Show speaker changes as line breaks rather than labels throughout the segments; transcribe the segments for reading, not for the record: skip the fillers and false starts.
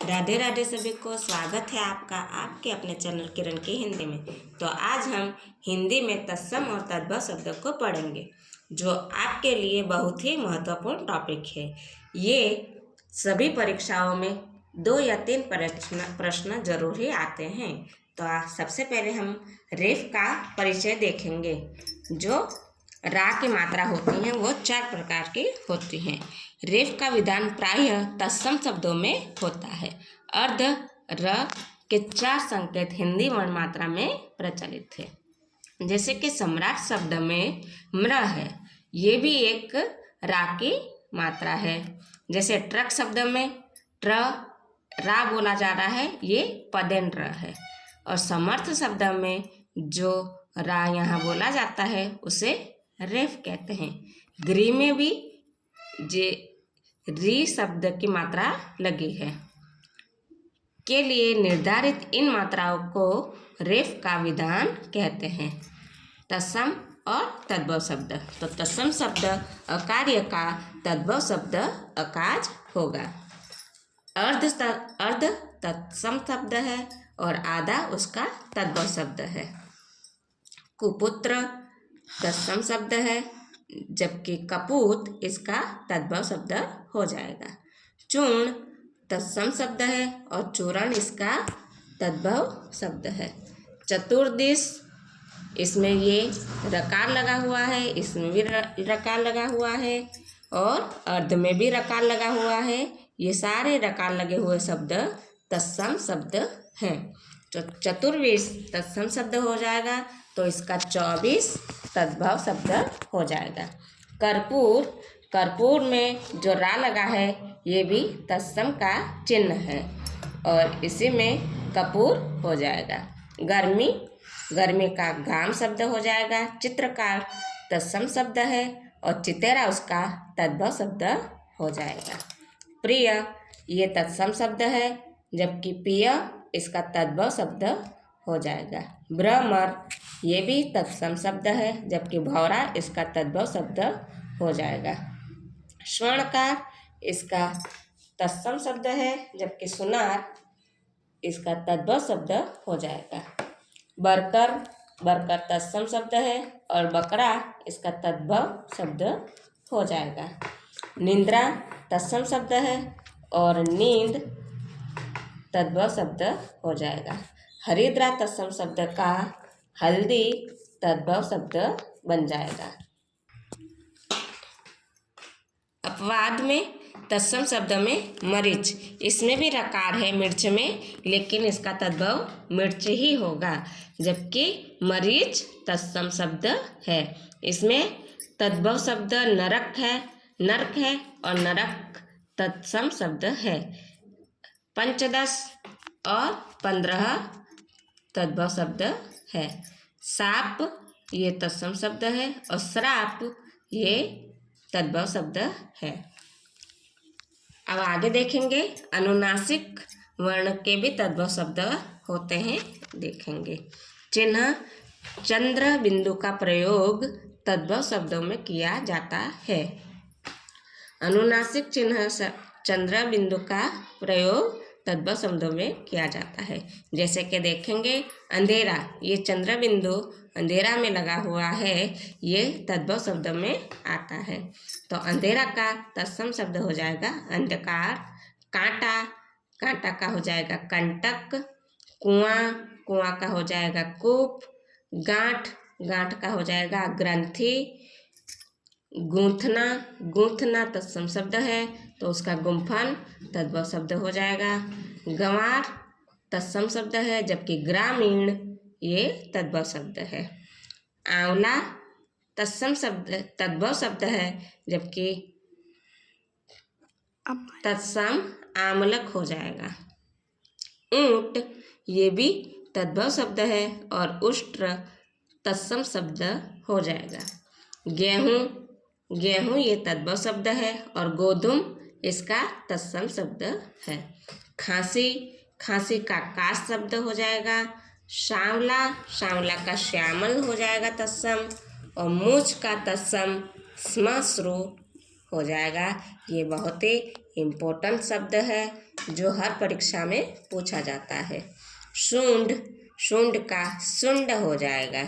राधे राधे सभी को। स्वागत है आपका आपके अपने चैनल किरण की हिंदी में। तो आज हम हिंदी में तत्सम और तद्भव शब्द को पढ़ेंगे, जो आपके लिए बहुत ही महत्वपूर्ण टॉपिक है। ये सभी परीक्षाओं में 2 या 3 प्रश्न जरूर ही आते हैं। तो सबसे पहले हम रेफ का परिचय देखेंगे। जो रा की मात्रा होती हैं वो 4 प्रकार की होती हैं। रेफ का विधान प्रायः तत्सम शब्दों में होता है। अर्ध र के 4 संकेत हिंदी वर्ण मात्रा में प्रचलित है। जैसे कि सम्राट शब्द में म्र है, ये भी एक रा की मात्रा है। जैसे ट्रक शब्द में ट्र रा बोला जा रहा है, ये पदेन र है। और समर्थ शब्द में जो रा यहाँ बोला जाता है उसे रेफ कहते हैं। गृह में भी जे री शब्द की मात्रा लगी है के लिए निर्धारित इन मात्राओं को रेफ का विधान कहते हैं। तत्सम और तद्भव शब्द। तो तत्सम शब्द अकार्य का, तद्भव शब्द अकाज होगा। अर्ध तत्सम शब्द है और आधा उसका तद्भव शब्द है। कुपुत्र तत्सम शब्द है, जबकि कपूत इसका तद्भव शब्द हो जाएगा। चूर्ण तत्सम शब्द है और चूरण इसका तद्भव शब्द है। चतुर्दिश, इसमें ये रकार लगा हुआ है, इसमें भी रकार लगा हुआ है और अर्ध में भी रकार लगा हुआ है। ये सारे रकार लगे हुए शब्द तत्सम शब्द हैं। तो चतुर्विश तत्सम शब्द हो जाएगा, तो इसका 24 तद्भव शब्द हो जाएगा। कर्पूर, कर्पूर में जो रा लगा है ये भी तत्सम का चिन्ह है और इसी में कपूर हो जाएगा। गर्मी, गर्मी का गाम शब्द हो जाएगा। चित्रकार तत्सम शब्द है और चितेरा उसका तद्भव शब्द हो जाएगा। प्रिय, ये तत्सम शब्द है, जबकि पिय इसका तद्भव शब्द हो जाएगा। भ्रमर, ये भी तत्सम शब्द है, जबकि भौरा इसका तद्भव शब्द हो जाएगा। स्वर्णकार इसका तत्सम शब्द है, जबकि सुनार इसका तद्भव शब्द हो जाएगा। बरकर, बरकर तत्सम शब्द है और बकरा इसका तद्भव शब्द हो जाएगा। निंद्रा तत्सम शब्द है और नींद तद्भव शब्द हो जाएगा। हरिद्रा तत्सम शब्द का हल्दी तद्भव शब्द बन जाएगा। अपवाद में तत्सम शब्द में मरीच, इसमें भी रकार है मिर्च में, लेकिन इसका तद्भव मिर्च ही होगा, जबकि मरीच तत्सम शब्द है। इसमें तद्भव शब्द नरक है, नरक है और नरक तत्सम शब्द है। पंचदश और 15 तद्भव शब्द है। साप ये तत्सम शब्द है और श्राप ये तद्भव शब्द है। अब आगे देखेंगे अनुनासिक वर्ण के भी तद्भव शब्द होते हैं, देखेंगे। चिन्ह चंद्र बिंदु का प्रयोग तद्भव शब्दों में किया जाता है। अनुनासिक चिन्ह चंद्र बिंदु का प्रयोग तद्भव शब्दों में किया जाता है। जैसे कि देखेंगे अंधेरा, ये चंद्र बिंदु अंधेरा में लगा हुआ है, ये तद्भव शब्द में आता है। तो अंधेरा का तत्सम शब्द हो जाएगा अंधकार। कांटा, कांटा का हो जाएगा कंटक। कुआं, कुआं का हो जाएगा कूप। गांठ, गांठ का हो जाएगा ग्रंथि। गूंथना, गूंथना तत्सम शब्द है, तो उसका गुम्फन तद्भव शब्द हो जाएगा। गंवार तत्सम शब्द है, जबकि ग्रामीण ये तद्भव शब्द है। आंवला तत्सम शब्द तद्भव शब्द है, जबकि तत्सम आमलक हो जाएगा। ऊंट ये भी तद्भव शब्द है और उष्ट्र तत्सम शब्द हो जाएगा। गेहूं, गेहूं ये तद्भव शब्द है और गोधुम इसका तत्सम शब्द है। खांसी, खांसी का काश शब्द हो जाएगा। सांवला, सांवला का श्यामल हो जाएगा तत्सम। और मूछ का तत्सम श्मश्रु हो जाएगा। ये बहुत ही इम्पोर्टेंट शब्द है, जो हर परीक्षा में पूछा जाता है। शुंड, शुंड का शुंड हो जाएगा।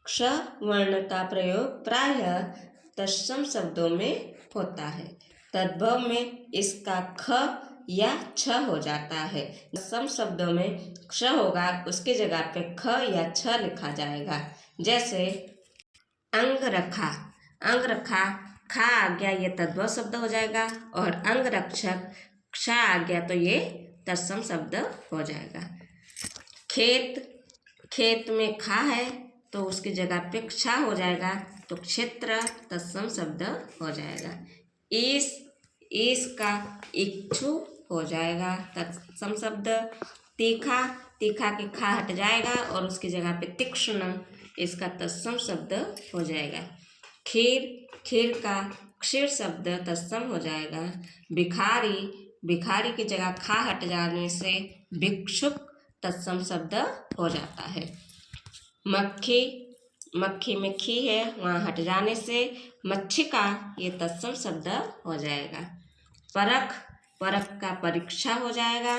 क्ष वर्ण का प्रयोग प्रायः तत्सम शब्दों में होता है। तद्भव में इसका ख या छ हो जाता है। तत्सम शब्दों में क्ष होगा, उसकी जगह पे ख या छ लिखा जाएगा। जैसे अंगरखा, अंगरखा खा आ गया, ये तद्भव शब्द हो जाएगा, और अंगरक्षक क्ष आ गया तो ये तत्सम शब्द हो जाएगा। खेत, खेत में खा है तो उसकी जगह पे क्ष हो जाएगा, तो क्षेत्र तत्सम शब्द हो जाएगा। ईश, ईश का इच्छु हो जाएगा तत्सम शब्द। तीखा, तीखा के खा हट जाएगा और उसकी जगह पे तीक्ष्ण, इसका तत्सम शब्द हो जाएगा। खीर, खीर का क्षीर शब्द तत्सम हो जाएगा। भिखारी, भिखारी की जगह खा हट जाने से भिक्षुक तत्सम शब्द हो जाता है। मक्खी, मक्खी में खी है, वहाँ हट जाने से मच्छिका, ये तत्सम शब्द हो जाएगा। परख, परख का परीक्षा हो जाएगा,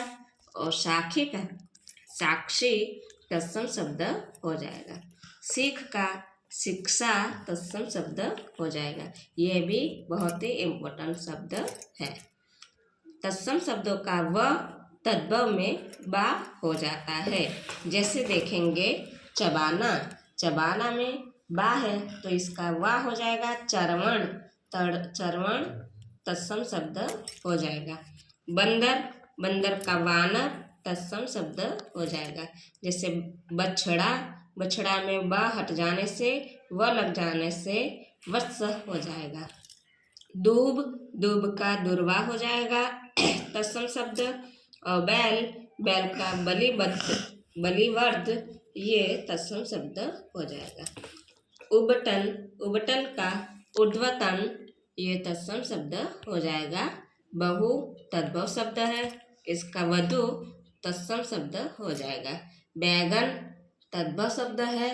और साखी का साक्षी तत्सम शब्द हो जाएगा। सीख का शिक्षा तत्सम शब्द हो जाएगा। ये भी बहुत ही इम्पोर्टेंट शब्द है। तत्सम शब्दों का व तद्भव में बा हो जाता है। जैसे देखेंगे चबाना, चबाना में बा है तो इसका वा हो जाएगा। चरवण, चरवण तत्सम शब्द हो जाएगा। बंदर, बंदर का वानर तत्सम शब्द हो जाएगा। जैसे बछड़ा, बछड़ा में ब हट जाने से व लग जाने से वत्स हो जाएगा। दूब, दूब का दुर्वा हो जाएगा तत्सम शब्द। और बैल, बैल का बलिबद्ध, बलिवर्ध, ये तत्सम शब्द हो जाएगा। उबटन, उबटन का ऊर्ध्वतन, ये तत्सम शब्द हो जाएगा। बहु तद्भव शब्द है, इसका वधु तत्सम शब्द हो जाएगा। बैगन तद्भव शब्द है,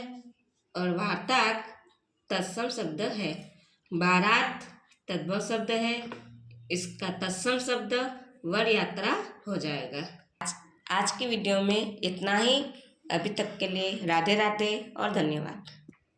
और वार्ताक तत्सम शब्द है। बारात तद्भव शब्द है, इसका तत्सम शब्द वर यात्रा हो जाएगा। आज की वीडियो में इतना ही। अभी तक के लिए राधे राधे और धन्यवाद।